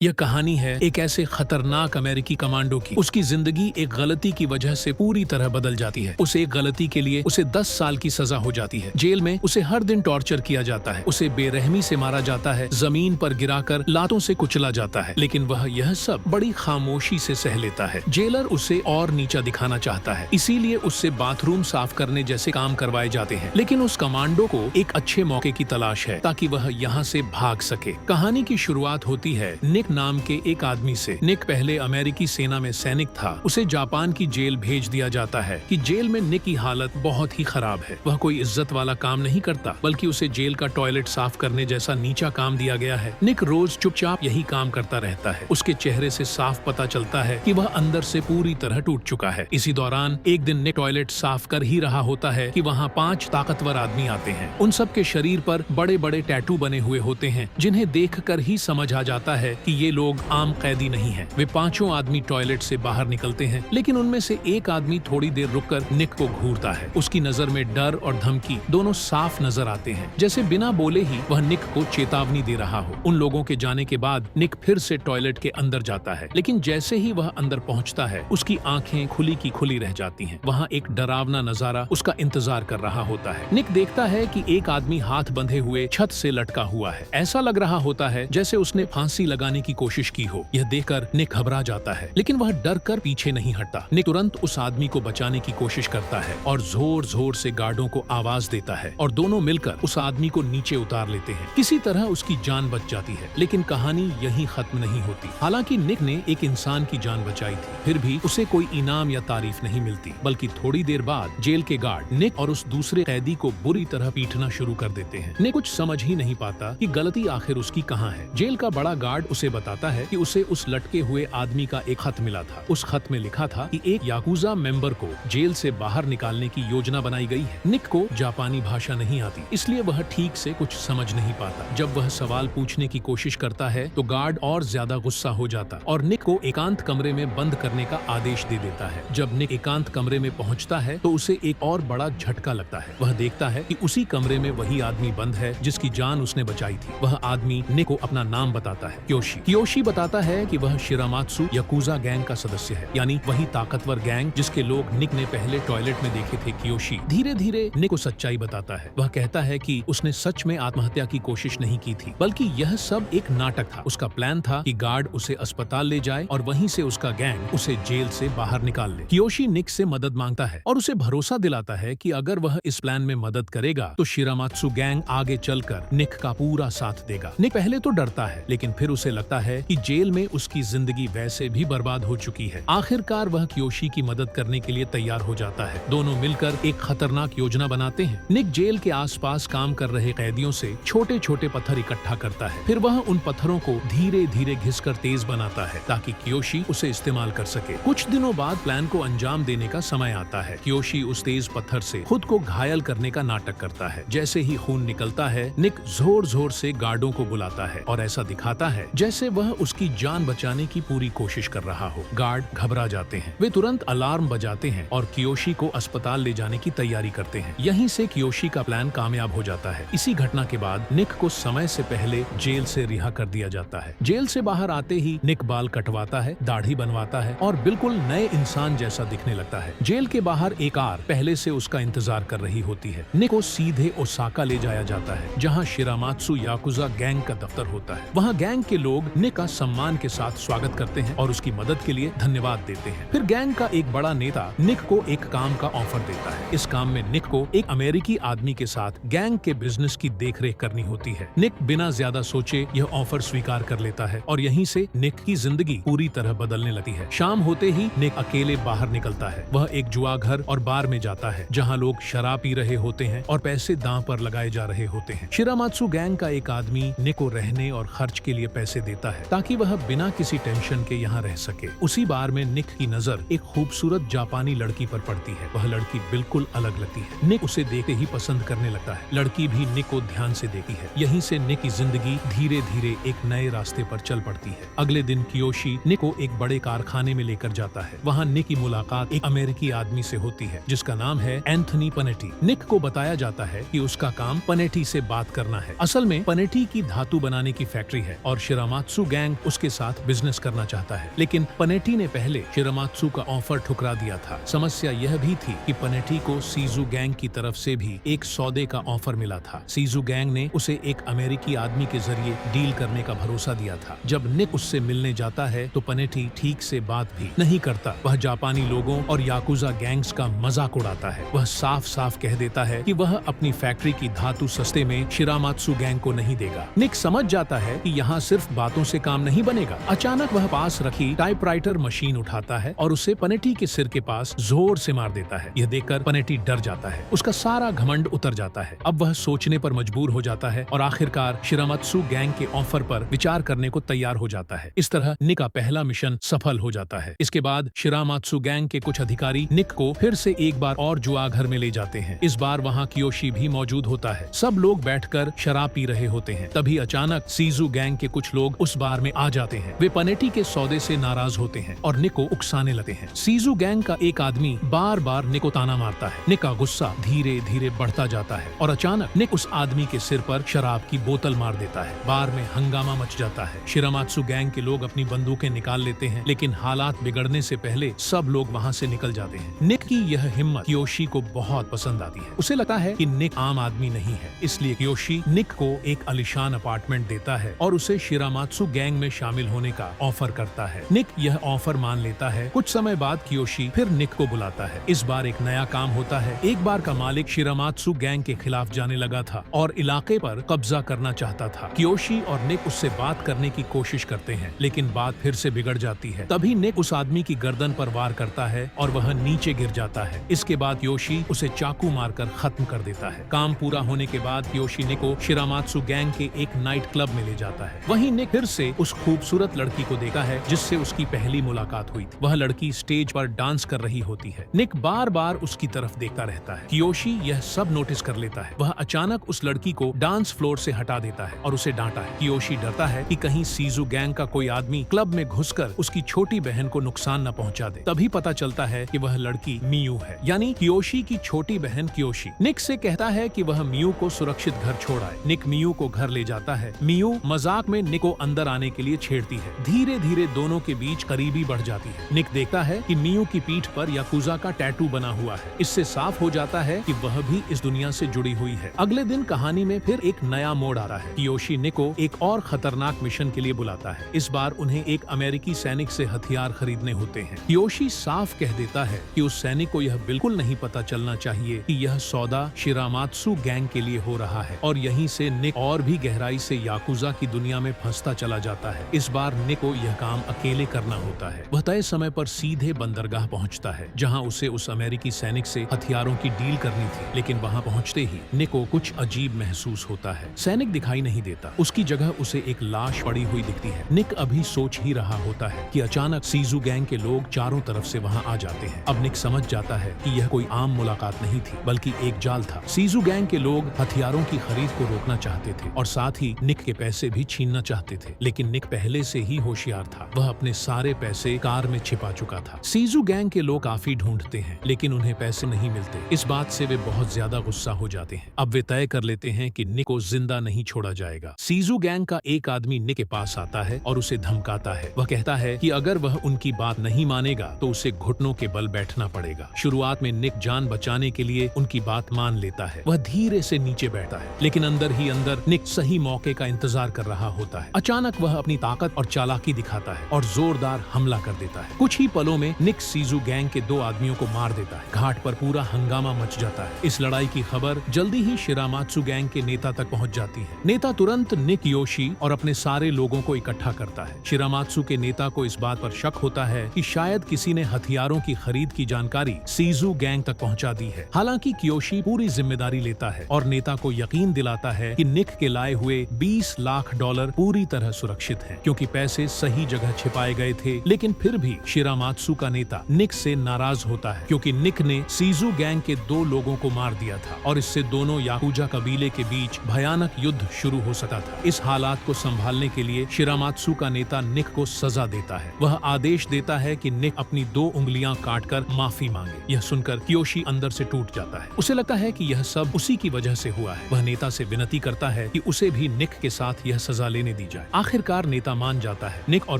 यह कहानी है एक ऐसे खतरनाक अमेरिकी कमांडो की। उसकी जिंदगी एक गलती की वजह से पूरी तरह बदल जाती है। उसे एक गलती के लिए उसे 10 साल की सजा हो जाती है। जेल में उसे हर दिन टॉर्चर किया जाता है। उसे बेरहमी से मारा जाता है, जमीन पर गिराकर लातों से कुचला जाता है। लेकिन वह यह सब बड़ी खामोशी से सह लेता है। जेलर उसे और नीचा दिखाना चाहता है, इसीलिए उससे बाथरूम साफ करने जैसे काम करवाए जाते हैं। लेकिन उस कमांडो को एक अच्छे मौके की तलाश है ताकि वह यहाँ से भाग सके। कहानी की शुरुआत होती है निक नाम के एक आदमी से। निक पहले अमेरिकी सेना में सैनिक था। उसे जापान की जेल भेज दिया जाता है कि जेल में निक की हालत बहुत ही खराब है। वह कोई इज्जत वाला काम नहीं करता, बल्कि उसे जेल का टॉयलेट साफ करने जैसा नीचा काम दिया गया है। निक रोज चुपचाप यही काम करता रहता है। उसके चेहरे से साफ पता चलता है कि वह अंदर से पूरी तरह टूट चुका है। इसी दौरान एक दिन निक टॉयलेट साफ कर ही रहा होता है कि वहाँ 5 ताकतवर आदमी आते हैं। उन सब के शरीर पर बड़े बड़े टैटू बने हुए होते हैं, जिन्हें देखकर ही समझ आ जाता है कि ये लोग आम कैदी नहीं हैं। वे 5 आदमी टॉयलेट से बाहर निकलते हैं, लेकिन उनमें से एक आदमी थोड़ी देर रुककर निक को घूरता है। उसकी नजर में डर और धमकी दोनों साफ नजर आते हैं, जैसे बिना बोले ही वह निक को चेतावनी दे रहा हो। उन लोगों के जाने के बाद निक फिर से टॉयलेट के अंदर जाता है, लेकिन जैसे ही वह अंदर पहुंचता है, उसकी आंखें खुली की खुली रह जाती हैं। वहाँ एक डरावना नजारा उसका इंतजार कर रहा होता है। निक देखता है कि एक आदमी हाथ बंधे हुए छत से लटका हुआ है। ऐसा लग रहा होता है जैसे उसने फांसी लगाने की कोशिश की हो। यह देखकर निक घबरा जाता है, लेकिन वह डर कर पीछे नहीं हटता। निक तुरंत उस आदमी को बचाने की कोशिश करता है और जोर जोर से गार्डों को आवाज देता है और दोनों मिलकर उस आदमी को नीचे उतार लेते हैं। किसी तरह उसकी जान बच जाती है, लेकिन कहानी यहीं खत्म नहीं होती। हालांकि निक ने एक इंसान की जान बचाई थी, फिर भी उसे कोई इनाम या तारीफ नहीं मिलती, बल्कि थोड़ी देर बाद जेल के गार्ड निक और उस दूसरे कैदी को बुरी तरह पीटना शुरू कर देते हैं। निक कुछ समझ ही नहीं पाता कि गलती आखिर उसकी कहाँ है। जेल का बड़ा गार्ड उसे बताता है कि उसे उस लटके हुए आदमी का एक खत मिला था। उस खत में लिखा था कि एक याकुजा मेंबर को जेल से बाहर निकालने की योजना बनाई गई है। निक को जापानी भाषा नहीं आती, इसलिए वह ठीक से कुछ समझ नहीं पाता। जब वह सवाल पूछने की कोशिश करता है तो गार्ड और ज्यादा गुस्सा हो जाता और निक को एकांत कमरे में बंद करने का आदेश दे देता है। जब निक एकांत कमरे में पहुंचता है तो उसे एक और बड़ा झटका लगता है। वह देखता है कि उसी कमरे में वही आदमी बंद है जिसकी जान उसने बचाई थी। वह आदमी निक को अपना नाम बताता है, कियोशी। कियोशी बताता है कि वह शिरामात्सु याकुजा गैंग का सदस्य है, यानी वही ताकतवर गैंग जिसके लोग निक ने पहले टॉयलेट में देखे थे। कियोशी धीरे धीरे निक को सच्चाई बताता है। वह कहता है कि उसने सच में आत्महत्या की कोशिश नहीं की थी, बल्कि यह सब एक नाटक था। उसका प्लान था कि गार्ड उसे अस्पताल ले जाए और वहीं से उसका गैंग उसे जेल से बाहर निकाल ले। कियोशी निक से मदद मांगता है और उसे भरोसा दिलाता है कि अगर वह इस प्लान में मदद करेगा तो शिरामात्सु गैंग आगे चलकर निक का पूरा साथ देगा। निक पहले तो डरता है, लेकिन फिर उसे लगता है कि जेल में उसकी जिंदगी वैसे भी बर्बाद हो चुकी है। आखिरकार वह कियोशी की मदद करने के लिए तैयार हो जाता है। दोनों मिलकर एक खतरनाक योजना बनाते हैं। निक जेल के आसपास काम कर रहे कैदियों से छोटे छोटे पत्थर इकट्ठा करता है। फिर वह उन पत्थरों को धीरे धीरे घिसकर तेज बनाता है ताकि कियोशी उसे इस्तेमाल कर सके। कुछ दिनों बाद प्लान को अंजाम देने का समय आता है। कियोशी उस तेज पत्थर से खुद को घायल करने का नाटक करता है। जैसे ही खून निकलता है, निक जोर जोर से गार्डों को बुलाता है और ऐसा दिखाता है जैसे वह उसकी जान बचाने की पूरी कोशिश कर रहा हो। गार्ड घबरा जाते हैं। वे तुरंत अलार्म बजाते हैं और कियोशी को अस्पताल ले जाने की तैयारी करते हैं। यहीं से कियोशी का प्लान कामयाब हो जाता है। इसी घटना के बाद निक को समय से पहले जेल से रिहा कर दिया जाता है। जेल से बाहर आते ही निक बाल कटवाता है, दाढ़ी बनवाता है और बिल्कुल नए इंसान जैसा दिखने लगता है। जेल के बाहर एक कार पहले से उसका इंतजार कर रही होती है। निक को सीधे ओसाका ले जाया जाता है, जहाँ शिरामात्सु याकुजा गैंग का दफ्तर होता है। वहाँ गैंग के लोग निक का सम्मान के साथ स्वागत करते हैं और उसकी मदद के लिए धन्यवाद देते हैं। फिर गैंग का एक बड़ा नेता निक को एक काम का ऑफर देता है। इस काम में निक को एक अमेरिकी आदमी के साथ गैंग के बिजनेस की देखरेख करनी होती है। निक बिना ज्यादा सोचे यह ऑफर स्वीकार कर लेता है और यहीं से निक की जिंदगी पूरी तरह बदलने लगती है। शाम होते ही निक अकेले बाहर निकलता है। वह एक जुआ घर और बार में जाता है, जहाँ लोग शराब पी रहे होते हैं और पैसे दांव पर लगाए जा रहे होते हैं। शिरामात्सु गैंग का एक आदमी निक को रहने और खर्च के लिए पैसे देता है ताकि वह बिना किसी टेंशन के यहाँ रह सके। उसी बार में निक की नजर एक खूबसूरत जापानी लड़की पर पड़ती है। वह लड़की बिल्कुल अलग लगती है। निक उसे देखते ही पसंद करने लगता है। लड़की भी निक को ध्यान से देखती है। यहीं से निक की जिंदगी धीरे धीरे एक नए रास्ते पर चल पड़ती है। अगले दिन कियोशी निक को एक बड़े कारखाने में लेकर जाता है। वहाँ निक की मुलाकात एक अमेरिकी आदमी से होती है जिसका नाम है एंथनी पनेटी। निक को बताया जाता है कि उसका काम पनेटी से बात करना है। असल में पनेटी की धातु बनाने की फैक्ट्री है और शिरामात्सु शिरामात्सु गैंग उसके साथ बिजनेस करना चाहता है, लेकिन पनेटी ने पहले शिरामात्सु का ऑफर ठुकरा दिया था। समस्या यह भी थी कि पनेटी को सीजू गैंग की तरफ से भी एक सौदे का ऑफर मिला था। सीजू गैंग ने उसे एक अमेरिकी आदमी के जरिए डील करने का भरोसा दिया था। जब निक उससे मिलने जाता है तो पनेटी ठीक से बात भी नहीं करता। वह जापानी लोगों और याकुजा गैंग्स का मजाक उड़ाता है। वह साफ साफ कह देता है कि वह अपनी फैक्ट्री की धातु सस्ते में शिरामात्सु गैंग को नहीं देगा। निक समझ जाता है कि यहाँ सिर्फ बातों से काम नहीं बनेगा। अचानक वह पास रखी टाइपराइटर मशीन उठाता है और उसे पनेटी के सिर के पास जोर से मार देता है। यह देखकर पनेटी डर जाता है। उसका सारा घमंड उतर जाता है। अब वह सोचने पर मजबूर हो जाता है और आखिरकार शिरामात्सु गैंग के ऑफर पर विचार करने को तैयार हो जाता है। इस तरह निक का पहला मिशन सफल हो जाता है। इसके बाद शिरामात्सु गैंग के कुछ अधिकारी निक को फिर से एक बार और जुआ घर में ले जाते हैं। इस बार वहाँ कियोशी भी मौजूद होता है। सब लोग बैठकर शराब पी रहे होते हैं। तभी अचानक सीजू गैंग के कुछ लोग उस बार में आ जाते हैं। वे पनेटी के सौदे से नाराज होते हैं और निक को उकसाने लगते हैं। सीजू गैंग का एक आदमी बार बार निक को ताना मारता है। निक का गुस्सा धीरे धीरे बढ़ता जाता है और अचानक निक उस आदमी के सिर पर शराब की बोतल मार देता है। बार में हंगामा मच जाता है। शिरामात्सु गैंग के लोग अपनी बंदूकें निकाल लेते हैं, लेकिन हालात बिगड़ने से पहले सब लोग वहाँ से निकल जाते हैं। निक की यह हिम्मत कियोशी को बहुत पसंद आती है। उसे लगता है कि निक आम आदमी नहीं है, इसलिए कियोशी निक को एक आलीशान अपार्टमेंट देता है और उसे शिरामात्सु गैंग में शामिल होने का ऑफर करता है। निक यह ऑफर मान लेता है। कुछ समय बाद कियोशी फिर निक को बुलाता है। इस बार एक नया काम होता है। एक बार का मालिक शिरामात्सु गैंग के खिलाफ जाने लगा था और इलाके पर कब्जा करना चाहता था। कियोशी और निक उससे बात करने की कोशिश करते हैं, लेकिन बात फिर से बिगड़ जाती है। तभी निक उस आदमी की गर्दन पर वार करता है और वह नीचे गिर जाता है। इसके बाद कियोशी उसे चाकू मारकर खत्म कर देता है। काम पूरा होने के बाद कियोशी निक को शिरामात्सु गैंग के एक नाइट क्लब में ले जाता है। वहीं निक फिर से उस खूबसूरत लड़की को देखा है जिससे उसकी पहली मुलाकात हुई थी। वह लड़की स्टेज पर डांस कर रही होती है। निक बार बार उसकी तरफ देखता रहता है। कियोशी यह सब नोटिस कर लेता है। वह अचानक उस लड़की को डांस फ्लोर से हटा देता है और उसे डांटा है। कियोशी डरता है कि कहीं सीजू गैंग का कोई आदमी क्लब में घुसकर उसकी छोटी बहन को नुकसान न पहुंचा दे। तभी पता चलता है कि वह लड़की मियू है, यानी कियोशी की छोटी बहन कियोशी। निक से कहता है कि वह मियू को सुरक्षित घर छोड़ आए। निक मियू को घर ले जाता है। मियू मजाक में निक को अंदर आने के लिए छेड़ती है। धीरे धीरे दोनों के बीच करीबी बढ़ जाती है। निक देखता है कि मियू की पीठ पर याकुजा का टैटू बना हुआ है। इससे साफ हो जाता है कि वह भी इस दुनिया से जुड़ी हुई है। अगले दिन कहानी में फिर एक नया मोड़ आ रहा है। कियोशी निक को एक और खतरनाक मिशन के लिए बुलाता है। इस बार उन्हें एक अमेरिकी सैनिक से हथियार खरीदने होते हैं। कियोशी साफ कह देता है कि उस सैनिक को यह बिल्कुल नहीं पता चलना चाहिए कि यह सौदा शिरामात्सु गैंग के लिए हो रहा है और यहीं से निक और भी गहराई से याकुजा की दुनिया में फंसता चला जाता है। इस बार निक को यह काम अकेले करना होता है। वह तय समय पर सीधे बंदरगाह पहुंचता है, जहां उसे उस अमेरिकी सैनिक से हथियारों की डील करनी थी। लेकिन वहां पहुंचते ही निक को कुछ अजीब महसूस होता है। सैनिक दिखाई नहीं देता। उसकी जगह उसे एक लाश पड़ी हुई दिखती है। निक अभी सोच ही रहा होता है कि अचानक सीजू गैंग के लोग चारों तरफ से वहां आ जाते हैं। अब निक समझ जाता है कि यह कोई आम मुलाकात नहीं थी, बल्कि एक जाल था। सीजू गैंग के लोग हथियारों की खरीद को रोकना चाहते थे और साथ ही निक के पैसे भी छीनना चाहते थे। लेकिन निक पहले से ही होशियार था। वह अपने सारे पैसे कार में छिपा चुका था। सीजू गैंग के लोग काफी ढूंढते हैं, लेकिन उन्हें पैसे नहीं मिलते। इस बात से वे बहुत ज्यादा गुस्सा हो जाते हैं। अब वे तय कर लेते हैं कि निक को जिंदा नहीं छोड़ा जाएगा। सीजू गैंग का एक आदमी निक के पास आता है और उसे धमकाता है। वह कहता है कि अगर वह उनकी बात नहीं मानेगा तो उसे घुटनों के बल बैठना पड़ेगा। शुरुआत में निक जान बचाने के लिए उनकी बात मान लेता है। वह धीरे से नीचे बैठता है, लेकिन अंदर ही अंदर निक सही मौके का इंतजार कर रहा होता है। अचानक वह अपनी ताकत और चालाकी दिखाता है और जोरदार हमला कर देता है। कुछ ही पलों में निक सीजू गैंग के 2 आदमियों को मार देता है। घाट पर पूरा हंगामा मच जाता है। इस लड़ाई की खबर जल्दी ही शिरामात्सु गैंग के नेता तक पहुंच जाती है। नेता तुरंत निक, कियोशी और अपने सारे लोगों को इकट्ठा करता है। शिरामात्सु के नेता को इस बात पर शक होता है कि शायद किसी ने हथियारों की खरीद की जानकारी सीजू गैंग तक पहुंचा दी है। हालांकि कियोशी पूरी जिम्मेदारी लेता है और नेता को यकीन दिलाता है कि निक के लाए हुए $20 लाख पूरी तरह सुरक्षित हैं, क्योंकि पैसे सही जगह छिपाए गए थे। लेकिन फिर भी शिरामात्सु का नेता निक से नाराज होता है, क्योंकि निक ने सीजू गैंग के 2 लोगों को मार दिया था और इससे दोनों याकुजा कबीले के बीच भयानक युद्ध शुरू हो सकता था। इस हालात को संभालने के लिए शिरामात्सु का नेता निक को सजा देता है। वह आदेश देता है कि निक अपनी 2 उंगलियां काटकर माफी मांगे। यह सुनकर कियोशी अंदर से टूट जाता है। उसे लगता है कि यह सब उसी की वजह से हुआ है। वह नेता से विनती करता है कि उसे भी निक के साथ यह सजा लेने दी जाए। आखिरकार नेता मान जाता है। निक और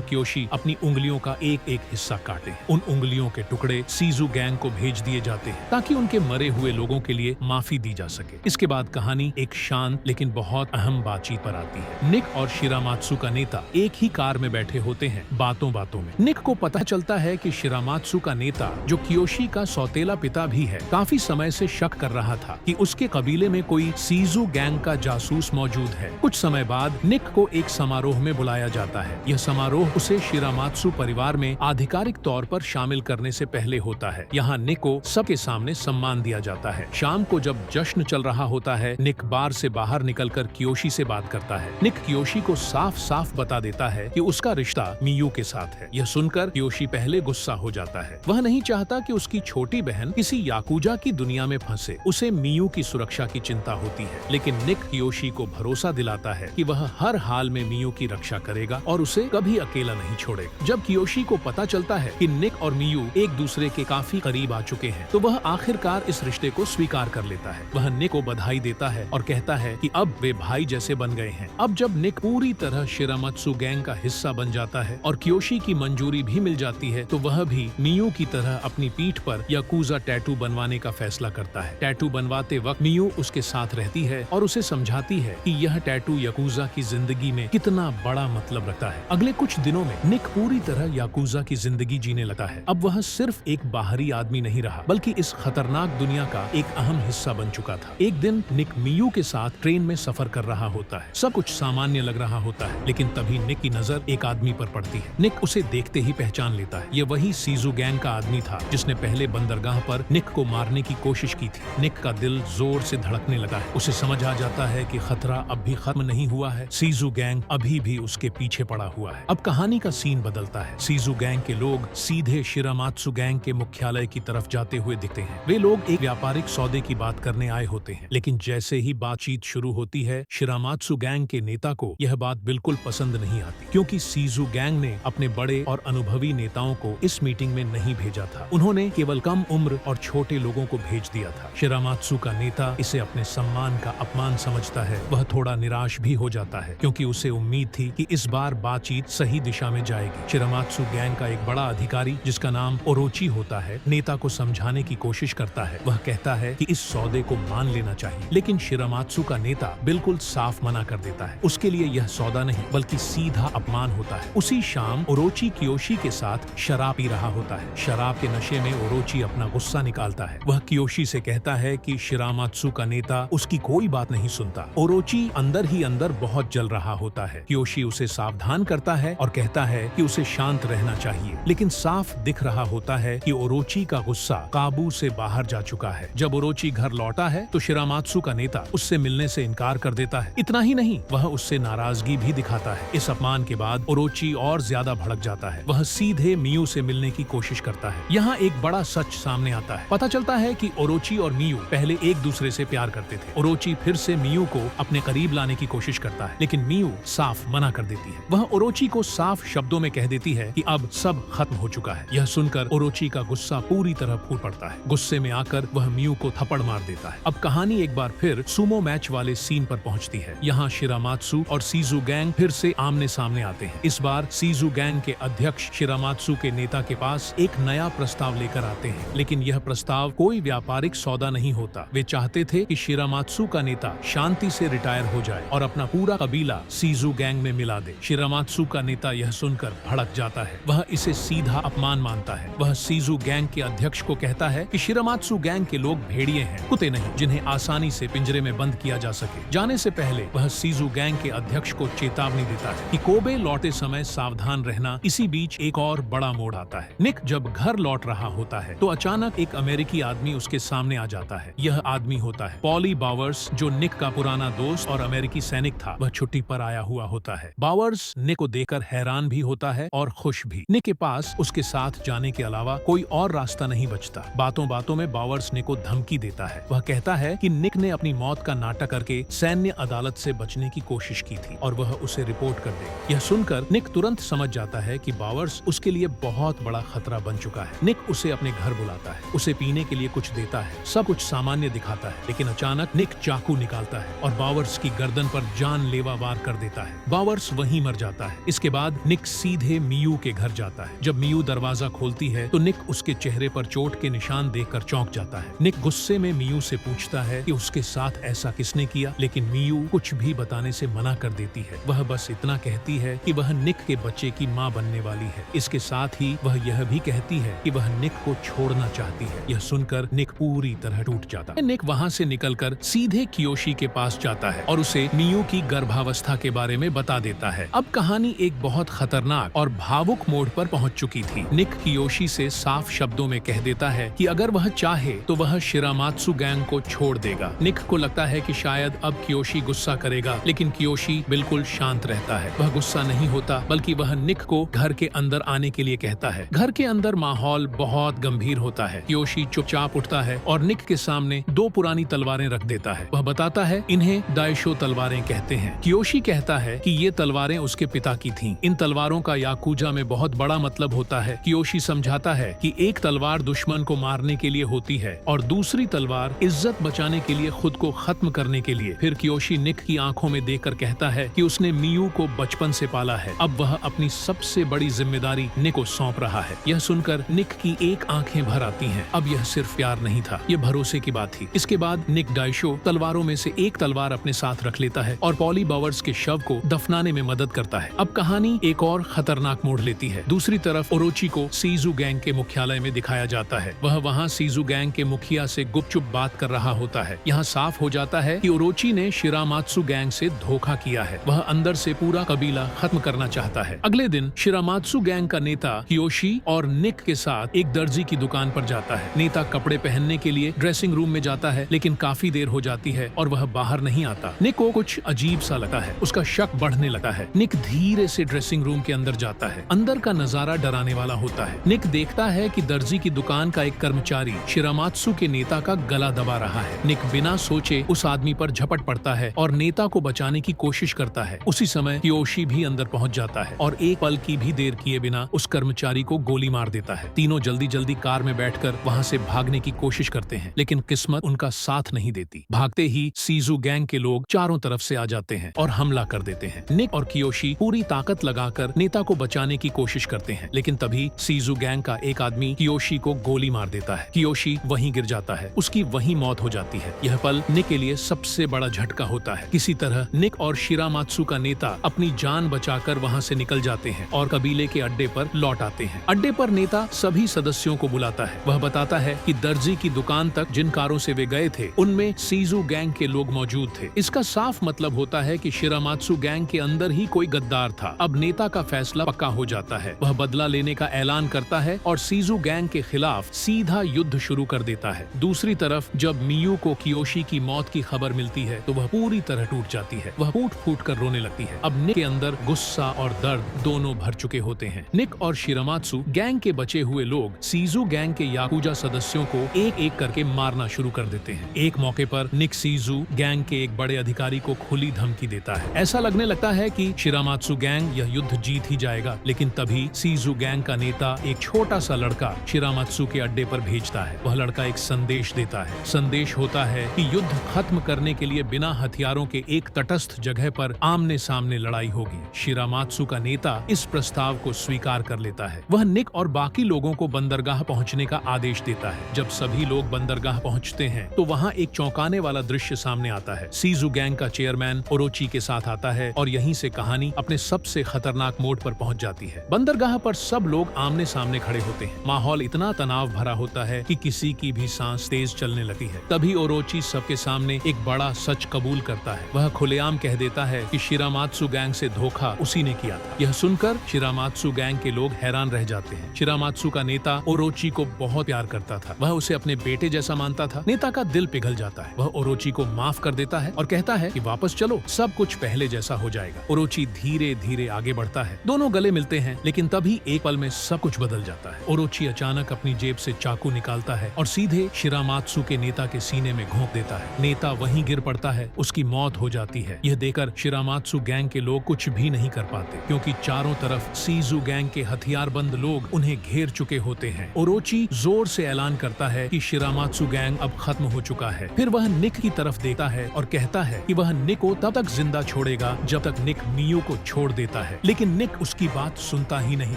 कियोशी अपनी उंगलियों का एक एक हिस्सा काटे हैं। उन उंगलियों के टुकड़े सीजू गैंग को भेज दिए जाते हैं ताकि उनके मरे हुए लोगों के लिए माफी दी जा सके। इसके बाद कहानी एक शांत लेकिन बहुत अहम बातचीत पर आती है। निक और शिरामात्सु का नेता एक ही कार में बैठे होते हैं। बातों बातों में निक को पता चलता है कि शिरामात्सु का नेता, जो कियोशी का सौतेला पिता भी है, काफी समय से शक कर रहा था कि उसके कबीले में कोई सीजू गैंग का जासूस मौजूद है। कुछ समय बाद निक को एक समारोह में बुलाया जाता है। यह समारोह उसे शिरामात्सु परिवार में आधिकारिक तौर पर शामिल करने से पहले होता है। यहाँ निक को सबके सामने सम्मान दिया जाता है। शाम को जब जश्न चल रहा होता है, निक बार से बाहर निकलकर कियोशी से बात करता है। निक कियोशी को साफ साफ बता देता है कि उसका रिश्ता मियू के साथ है। यह सुनकर कियोशी पहले गुस्सा हो जाता है। वह नहीं चाहता कि उसकी छोटी बहन किसी याकूजा की दुनिया में फंसे। उसे मियू की सुरक्षा की चिंता होती है, लेकिन निक कियोशी को भरोसा दिलाता है कि वह हर हाल में मियू की रक्षा करेगा और उसे कभी अकेला नहीं छोड़ेगा। जब कियोशी को पता चलता है कि निक और मियू एक दूसरे के काफी करीब आ चुके हैं, तो वह आखिरकार इस रिश्ते को स्वीकार कर लेता है। वह निक को बधाई देता है और कहता है कि अब वे भाई जैसे बन गए हैं। अब जब निक पूरी तरह शिरामात्सु गैंग का हिस्सा बन जाता है और कियोशी की मंजूरी भी मिल जाती है, तो वह भी मियू की तरह अपनी पीठ पर याकूजा टैटू बनवाने का फैसला करता है। टैटू बनवाते वक्त मियू उसके साथ रहती है और उसे समझाती है कि यह टैटू याकूजा की जिंदगी में कितना बड़ा मतलब रखता है। अगले कुछ दिनों में निक पूरी तरह याकूजा की जिंदगी जीने लगता है। अब वह सिर्फ एक बाहरी आदमी नहीं रहा, बल्कि इस खतरनाक दुनिया का एक अहम हिस्सा बन चुका था। एक दिन निक मियू के साथ ट्रेन में सफर कर रहा होता है। सब कुछ सामान्य लग रहा होता है, लेकिन तभी निक की नजर एक आदमी पर पड़ती है। निक उसे देखते ही पहचान लेता है। ये वही सीजू गैंग का आदमी था जिसने पहले बंदरगाह पर निक को मारने की कोशिश की थी। निक का दिल जोर से धड़कने लगा है। उसे समझ आ जाता है कि खतरा अब भी खत्म नहीं हुआ है। सीजू गैंग अभी भी उसके पीछे पड़ा हुआ है। अब कहानी का सीन बदलता है। सीजू गैंग के लोग सीधे शिरामात्सु गैंग के मुख्यालय की तरफ जाते हुए दिखते हैं। वे लोग एक व्यापारिक सौदे की बात करने आए होते हैं, लेकिन जैसे ही बातचीत शुरू होती है, शिरामात्सु गैंग के नेता को यह बात बिल्कुल पसंद नहीं आती, क्योंकि सीजू गैंग ने अपने बड़े और अनुभवी नेताओं को इस मीटिंग में नहीं भेजा था। उन्होंने केवल कम उम्र और छोटे लोगों को भेज दिया था। शिरामात्सु का नेता इसे अपने सम्मान का अपमान समझता है। वह थोड़ा निराश भी हो जाता है, क्योंकि उसे उम्मीद थी कि इस बार बातचीत सही दिशा में जाएगी। शिरामात्सु गैंग का एक बड़ा अधिकारी, जिसका नाम ओरोची होता है, नेता को समझाने की कोशिश करता है। वह कहता है कि इस सौदे को मान लेना चाहिए, लेकिन शिरामात्सु का नेता बिल्कुल साफ मना कर देता है। उसके लिए यह सौदा नहीं, बल्कि सीधा अपमान होता है। उसी शाम ओरोची कियोशी के साथ शराब पी रहा होता है। शराब के नशे में ओरोची अपना गुस्सा निकालता है। वह कियोशी से कहता है कि शिरामात्सु का नेता उसकी कोई बात नहीं सुनता। ओरोची अंदर ही अंदर बहुत जल रहा होता है। कियोशी उसे सावधान करता है और कहता है कि उसे शांत रहना चाहिए, लेकिन साफ दिख रहा होता है कि ओरोची का गुस्सा काबू से बाहर जा चुका है। जब ओरोची घर लौटा है, तो शिरामात्सु का नेता उससे मिलने से इनकार कर देता है। इतना ही नहीं, वह उससे नाराजगी भी दिखाता है। इस अपमान के बाद ओरोची और ज्यादा भड़क जाता है। वह सीधे मियू से मिलने की कोशिश करता है। यहाँ एक बड़ा सच सामने आता है। पता चलता है कि ओरोची और मियू पहले एक दूसरे से प्यार करते थे। ओरोची फिर से मियू को अपने करीब लाने की कोशिश करता है, लेकिन मियू साफ मना कर देती है। वह ओरोची को साफ शब्दों में कह देती है कि अब सब खत्म हो चुका है। यह सुनकर ओरोची का गुस्सा पूरी तरह फूट पड़ता है। गुस्से में आकर वह मियू को थप्पड़ मार देता है। अब कहानी एक बार फिर सुमो मैच वाले सीन पर पहुंचती है। यहाँ शिरामात्सु और सीजू गैंग फिर से आमने सामने आते हैं। इस बार सीजू गैंग के अध्यक्ष शिरामात्सु के नेता के पास एक नया प्रस्ताव लेकर आते हैं, लेकिन यह प्रस्ताव कोई व्यापारिक सौदा नहीं होता। वे चाहते थे कि शिरामात्सु का नेता शांति से रिटायर हो जाए और अपना पूरा कबीला सीजू गैंग में मिला दे। शिरामात्सु का नेता यह सुनकर भड़क जाता है। वह इसे सीधा अपमान मानता है। वह सीजू गैंग के अध्यक्ष को कहता है कि शिरामात्सु गैंग के लोग भेड़िए हैं, कुत्ते नहीं, जिन्हें आसानी से पिंजरे में बंद किया जा सके। जाने से पहले वह सीजू गैंग के अध्यक्ष को चेतावनी देता है कि कोबे लौटे समय सावधान रहना। इसी बीच एक और बड़ा मोड़ आता है। निक जब घर लौट रहा होता है, तो अचानक एक अमेरिकी आदमी उसके सामने आ जाता है। यह आदमी होता है पॉली बावर्स, जो निक का पुराना दोस्त और अमेरिकी सैनिक था। वह छुट्टी पर आया हुआ होता है। बावर्स निक को देखकर हैरान भी होता है और खुश भी। निक के पास उसके साथ जाने के अलावा कोई और रास्ता नहीं बचता। बातों बातों में बावर्स निक को धमकी देता है। वह कहता है कि निक ने अपनी मौत का नाटक करके सैन्य अदालत से बचने की कोशिश की थी और वह उसे रिपोर्ट कर दे। यह सुनकर निक तुरंत समझ जाता है कि बावर्स उसके लिए बहुत बड़ा खतरा बन चुका है। निक उसे अपने घर बुलाता है, उसे पीने के लिए कुछ देता है। सब कुछ सामान्य दिखाता है, लेकिन अचानक निक चाकू निकालता है और बावर्स की गर्दन पर जानलेवा वार कर देता है। बावर्स वहीं मर जाता है। इसके बाद निक सीधे मियू के घर जाता है। जब मियू दरवाजा खोलती है तो निक उसके चेहरे पर चोट के निशान देखकर चौंक जाता है। निक गुस्से में मियू से पूछता है कि उसके साथ ऐसा किसने किया, लेकिन मियू कुछ भी बताने से मना कर देती है। वह बस इतना कहती है कि वह निक के बच्चे की माँ बनने वाली है। इसके साथ ही वह यह भी कहती है कि वह निक को छोड़ना चाहती है। यह सुनकर निक पूरी तरह टूट जाता है। निक वहाँ से निकलकर सीधे कियोशी के पास जाता है और उसे मियू की गर्भावस्था के बारे में बता देता है। अब कहानी एक बहुत खतरनाक और भावुक मोड़ पर पहुंच चुकी थी। निक कियोशी से साफ शब्दों में कह देता है कि अगर वह चाहे तो वह शिरामात्सु गैंग को छोड़ देगा। निक को लगता है कि शायद अब कियोशी गुस्सा करेगा, लेकिन कियोशी बिल्कुल शांत रहता है। वह गुस्सा नहीं होता, बल्कि वह निक को घर के अंदर आने के लिए कहता है। घर के अंदर माहौल बहुत गंभीर होता है। कियोशी चुपचाप उठता है और निक के सामने 2 पुरानी तलवारें रख देता है। वह बताता है इन्हें दाइशो तलवारें कहते हैं। कियोशी कहता है कि ये तलवारें उसके पिता की थीं। इन तलवारों का याकुजा में बहुत बड़ा मतलब होता है। कियोशी समझाता है कि एक तलवार दुश्मन को मारने के लिए होती है और दूसरी तलवार इज्जत बचाने के लिए, खुद को खत्म करने के लिए। फिर कियोशी निक की आंखों में देखकर कहता है कि उसने मियू को बचपन से पाला है। अब वह अपनी सबसे बड़ी जिम्मेदारी निक को सौंप रहा है। यह सुनकर निक की एक आंखें भर आती हैं। अब यह सिर्फ प्यार नहीं था, यह भरोसे की बात थी। इसके बाद निक दाइशो तलवारों में से एक तलवार अपने साथ रख लेता है और पॉली बावर्स के शव को दफनाने में मदद करता है। अब कहानी एक और खतरनाक मोड़ लेती है। दूसरी तरफ ओरोची को सीजू गैंग के मुख्यालय में दिखाया जाता है। वह वहाँ सीजू गैंग के मुखिया से गुपचुप बात कर रहा होता है। यहाँ साफ हो जाता है कि ओरोची ने शिरामात्सु गैंग से धोखा किया है। वह अंदर से पूरा कबीला खत्म करना चाहता है। अगले दिन शिरामात्सु गैंग का नेता कियोशी और निक के साथ एक दर्जी की दुकान पर जाता है। नेता कपड़े पहनने के लिए ड्रेसिंग रूम में जाता है, लेकिन काफी देर हो जाती है और वह बाहर नहीं आता। निक को कुछ अजीब सा लगता है। उसका शक बढ़ने लगता है। निक धीरे से ड्रेसिंग रूम के अंदर जाता है। अंदर का नजारा डराने वाला होता है। निक देखता है कि दर्जी की दुकान का एक कर्मचारी शिरामात्सु के नेता का गला दबा रहा है। निक बिना सोचे उस आदमी पर झपट पड़ता है और नेता को बचाने की कोशिश करता है। उसी समय कियोशी भी अंदर पहुंच जाता है और एक पल की भी देर किए बिना उस कर्मचारी को गोली मार देता है। तीनों जल्दी जल्दी कार में बैठकर वहां से भागने की कोशिश करते हैं, लेकिन किस्मत उनका साथ नहीं देती। भागते ही सीजू गैंग के लोग चारों तरफ से आ जाते हैं और हमला कर देते हैं। निक और कियोशी पूरी ताकत लगाकर नेता को बचाने की कोशिश करते हैं, लेकिन तभी सीजू गैंग का एक आदमी कियोशी को गोली मार देता है। कियोशी वहीं गिर जाता है। उसकी वहीं मौत हो जाती है। यह पल निक के लिए सबसे बड़ा झटका होता है। किसी तरह निक और शिरामात्सु का नेता अपनी जान बचाकर वहां से निकल जाते हैं और कबीले के अड्डे पर लौट आते हैं। अड्डे पर नेता सभी सदस्यों को बुलाता है। वह बताता है कि दर्जी की दुकान तक जिन कारों से वे गए थे उनमें सीजू गैंग के लोग मौजूद थे। इसका साफ मतलब होता है कि शिरामात्सु गैंग के अंदर ही कोई गद्दार था। अब नेता का फैसला पक्का हो जाता है। वह बदला लेने का ऐलान करता है और सीजू गैंग के खिलाफ सीधा युद्ध शुरू कर देता है। दूसरी तरफ जब मियू को कियोशी की मौत की खबर मिलती है तो वह पूरी तरह टूट जाती है। वह फूट फूट कर रोने लगती है। अब निक के अंदर गुस्सा और दर्द दोनों भर चुके होते हैं। निक और शिरामात्सु गैंग के बचे हुए लोग सीजू गैंग के याकुजा सदस्यों को एक एक करके मारना शुरू कर देते हैं। एक मौके पर निक सीजू गैंग के एक बड़े अधिकारी को खुली धमकी देता है। ऐसा लगने लगता है कि शिरामात्सु गैंग यह युद्ध जीत ही जाएगा, लेकिन तभी सीजू गैंग का नेता एक छोटा सा लड़का शिरामात्सु के अड्डे पर भेजता है। वह लड़का एक संदेश देता है। संदेश होता है कि युद्ध खत्म करने के लिए बिना हथियारों के एक तटस्थ जगह पर आमने सामने लड़ाई होगी। शिरामात्सु का नेता इस प्रस्ताव को स्वीकार कर लेता है। वह निक और बाकी लोगों को बंदरगाह पहुंचने का आदेश देता है। जब सभी लोग बंदरगाह पहुंचते हैं तो वहां एक चौंकाने वाला दृश्य सामने आता है। सीजू गैंग का चेयरमैन ओरोची के साथ आता है और यहीं से कहानी अपने सबसे खतरनाक मोड़ पर पहुंच जाती है। बंदरगाह पर सब लोग आमने सामने खड़े होते हैं। माहौल इतना तनाव भरा होता है कि किसी की भी सांस तेज चलने लगती है। तभी ओरोची सबके सामने एक बड़ा सच कबूल करता है। वह खुलेआम कह देता है कि शिरामात्सु गैंग से धोखा उसी ने किया था। यह सुनकर शिरामात्सु गैंग के लोग हैरान रह जाते हैं। शिरामात्सु का नेता ओरोची को बहुत प्यार करता था। वह उसे अपने बेटे जैसा मानता था। नेता का दिल पिघल जाता है। वह ओरोची को माफ कर देता है और कहता है कि वापस चलो, सब कुछ पहले जैसा हो जाएगा। ओरोची धीरे धीरे आगे बढ़ता है। दोनों गले मिलते हैं, लेकिन तभी एक पल में सब कुछ बदल जाता है। ओरोची अचानक अपनी जेब से चाकू निकालता है और सीधे शिरामात्सु के नेता के सीने में घोंप देता है। नेता वहीं गिर पड़ता है। उसकी मौत हो जाती है। यह देखकर शिरामात्सु गैंग के लोग कुछ भी नहीं कर पाते, क्योंकि चारों तरफ सीजू गैंग के हथियारबंद लोग उन्हें घेर चुके होते हैं। ओरोची जोर से ऐलान करता है कि शिरामात्सु गैंग अब खत्म हो चुका है। फिर वह निक की तरफ देखता है और कहता है कि वह निक को तब तक जिंदा छोड़ेगा जब तक निक मियू को छोड़ देता है, लेकिन निक उसकी बात सुनता ही नहीं।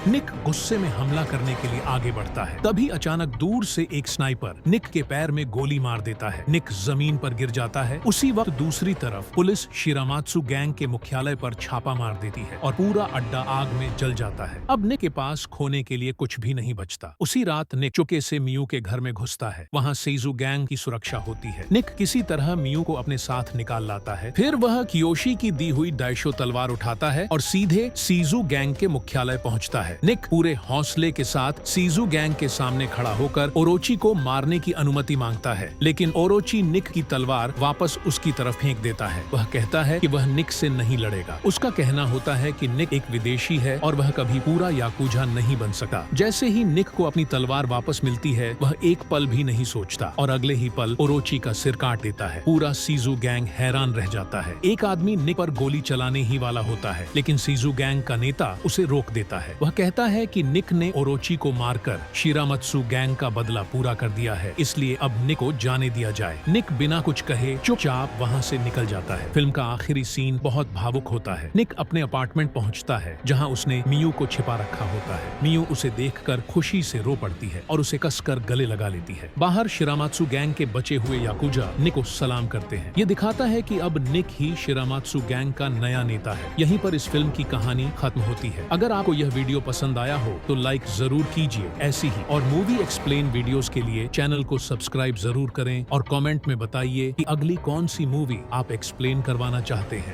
निक गुस्से में हमला करने के लिए आगे बढ़ता है। तभी अचानक दूर से एक स्नाइपर निक के पैर में गोली मार देता है। निक जमीन पर गिर जाता है। उसी वक्त दूसरी तरफ पुलिस शिरामात्सु गैंग के मुख्यालय पर छापा मार देती है और पूरा अड्डा आग में जल जाता है। अब निक के पास खोने के लिए कुछ भी नहीं बचता। उसी रात निक चुपके से मियू के घर में घुसता है। वहाँ सेइजू गैंग की सुरक्षा होती है। निक किसी तरह मियू को अपने साथ निकाल लाता है। फिर वह कियोशी की दी हुई डाइशो तलवार उठाता है और सीधे सेइजू गैंग के मुख्यालय पहुँचता है। निक पूरे हौसले के साथ सेइजू गैंग के सामने खड़ा होकर ओरोची को मारने की अनुमति मांगता है, लेकिन ओरोची निक की तलवार वापस उसकी तरफ फेंक देता है। वह कहता है कि वह निक से नहीं लड़ेगा। उसका कहना होता है कि निक एक विदेशी है और वह कभी पूरा याकुजा नहीं बन सका। जैसे ही निक को अपनी तलवार वापस मिलती है, वह एक पल भी नहीं सोचता और अगले ही पल ओरोची का सिर काट देता है। पूरा सेइजू गैंग हैरान रह जाता है। एक आदमी निक पर गोली चलाने ही वाला होता है, लेकिन सेइजू गैंग का नेता उसे रोक देता है। वह कहता है कि निक ने ओरोची को मारकर शिरामात्सु गैंग का बदला पूरा कर दिया है, इसलिए अब निक को जाने दिया जाए। निक बिना कुछ कहे चुपचाप वहाँ से निकल जाता है। फिल्म का आखिरी सीन बहुत भावुक होता है। निक अपने अपार्टमेंट पहुँचता है, जहाँ उसने मियू को छिपा रखा होता है। मियू उसे देखकर खुशी से रो पड़ती है और उसे कसकर गले लगा लेती है। बाहर शिरामात्सु गैंग के बचे हुए याकुजा निक को सलाम करते हैं। ये दिखाता है कि अब निक ही शिरामात्सु गैंग का नया नेता है। यहीं पर इस फिल्म की कहानी खत्म होती है। अगर आपको यह वीडियो पसंद आया हो तो लाइक जरूर कीजिए। ऐसी ही और मूवी एक्सप्लेन वीडियोस के लिए चैनल को सब्सक्राइब जरूर करें और कमेंट में बताइए कि अगली कौन सी मूवी आप एक्सप्लेन करवाना चाहते हैं।